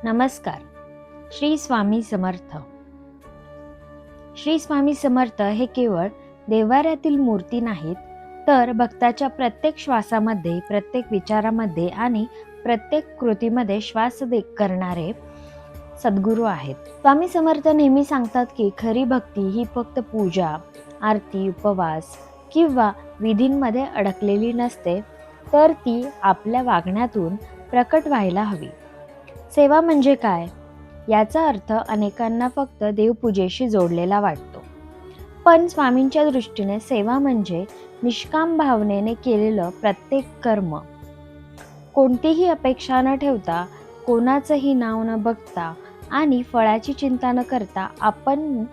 नमस्कार. श्री स्वामी समर्थ. श्री स्वामी समर्थ हे केवळ देव्हाऱ्यातील मूर्ती नाहीत, तर भक्ताच्या प्रत्येक श्वासामध्ये, प्रत्येक विचारामध्ये आणि प्रत्येक कृतीमध्ये श्वास करणारे सद्गुरू आहेत. स्वामी समर्थ नेहमी सांगतात की खरी भक्ती ही फक्त पूजा, आरती, उपवास किंवा विधींमध्ये अडकलेली नसते, तर ती आपल्या वागण्यातून प्रकट व्हायला हवी. सेवा म्हणजे काय? याचा अर्थ अनेकांना फक्त देवपूजेशी जोडलेला वाटतो. पण स्वामींच्या दृष्टीने सेवा म्हणजे निष्काम भावनेने केलेलं प्रत्येक कर्म. कोणतीही अपेक्षा न ठेवता, कोणाचंही नाव न बघता आणि फळाची चिंता न करता आपण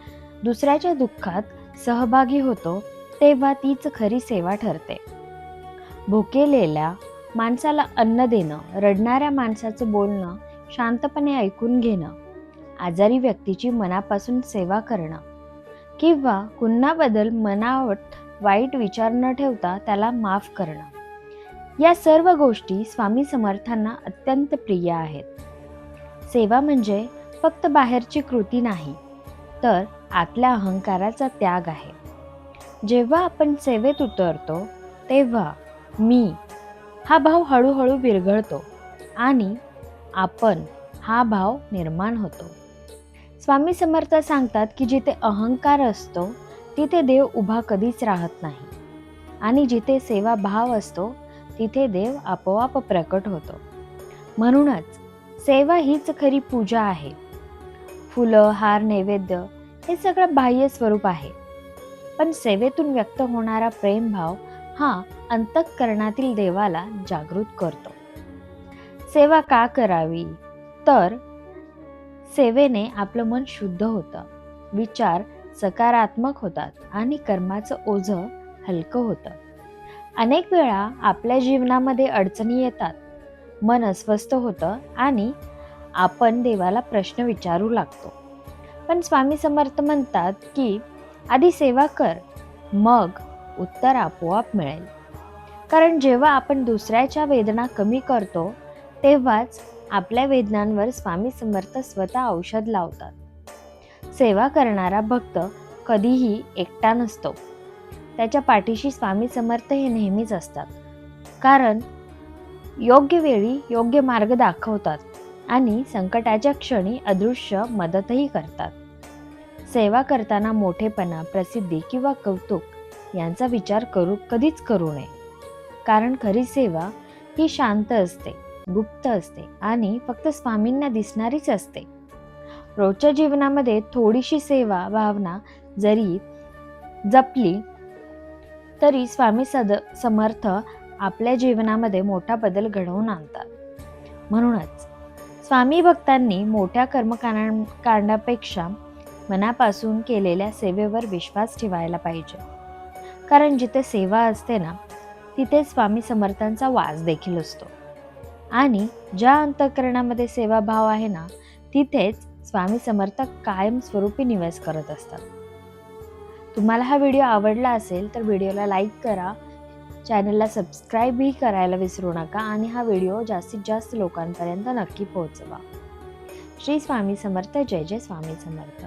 दुसऱ्याच्या दुःखात सहभागी होतो, तेव्हा तीच खरी सेवा ठरते. भुकेलेल्या माणसाला अन्न देणं, रडणाऱ्या माणसाचं बोलणं शांतपणे ऐकून घेणं, आजारी व्यक्तीची मनापासून सेवा करणं किंवा कुणाबद्दल मनात वाईट विचार न ठेवता त्याला माफ करणं, या सर्व गोष्टी स्वामी समर्थांना अत्यंत प्रिय आहेत. सेवा म्हणजे फक्त बाहेरची कृती नाही, तर आतल्या अहंकाराचा त्याग आहे. जेव्हा आपण सेवेत उतरतो, तेव्हा मी हा भाव हळूहळू विरघळतो आणि आपण हा भाव निर्माण होतो. स्वामी समर्थ सांगतात की जिथे अहंकार असतो, तिथे देव उभा कधीच राहत नाही, आणि जिथे सेवा भाव असतो, तिथे देव आपोआप प्रकट होतो. म्हणूनच सेवा हीच खरी पूजा आहे. फुलं, हार, नैवेद्य हे सगळं बाह्य स्वरूप आहे, पण सेवेतून व्यक्त होणारा प्रेमभाव हा अंतःकरणातील देवाला जागृत करतो. सेवा का करावी? तर सेवेने आपलं मन शुद्ध होतं, विचार सकारात्मक होतात आणि कर्माचं ओझं हलकं होतं. अनेक वेळा आपल्या जीवनामध्ये अडचणी येतात, मन अस्वस्थ होतं आणि आपण देवाला प्रश्न विचारू लागतो. पण स्वामी समर्थ म्हणतात की आधी सेवा कर, मग उत्तर आपोआप मिळेल. कारण जेव्हा आपण दुसऱ्याच्या वेदना कमी करतो, तेव्हाच आपल्या वेदनांवर स्वामी समर्थ स्वतः औषध लावतात. सेवा करणारा भक्त कधीही एकटा नसतो. त्याच्या पाठीशी स्वामी समर्थ हे नेहमीच असतात, कारण योग्य वेळी योग्य मार्ग दाखवतात आणि संकटाच्या क्षणी अदृश्य मदतही करतात. सेवा करताना मोठेपणा, प्रसिद्धी किंवा कौतुक यांचा विचार कधीच करू नये. कारण खरी सेवा ही शांत असते, गुप्त असते आणि फक्त स्वामींना दिसणारीच असते. रोजच्या जीवनामध्ये थोडीशी सेवा भावना जरी जपली, तरी स्वामी समर्थ आपल्या जीवनामध्ये मोठा बदल घडवून आणतात. म्हणूनच स्वामी भक्तांनी मोठ्या कर्मकांडापेक्षा मनापासून केलेल्या सेवेवर विश्वास ठेवायला पाहिजे. कारण जिथे सेवा असते ना, तिथे स्वामी समर्थांचा वास देखील असतो, आणि ज्या अंतःकरणामध्ये सेवाभाव आहे ना, तिथेच स्वामी समर्थ कायम स्वरूपी निवास करत असतात. तुम्हाला हा व्हिडिओ आवडला असेल तर व्हिडिओला लाईक करा, चॅनलला सबस्क्राईबही करायला विसरू नका आणि हा व्हिडिओ जास्तीत जास्त लोकांपर्यंत नक्की पोहोचवा. श्री स्वामी समर्थ. जय जय स्वामी समर्थ.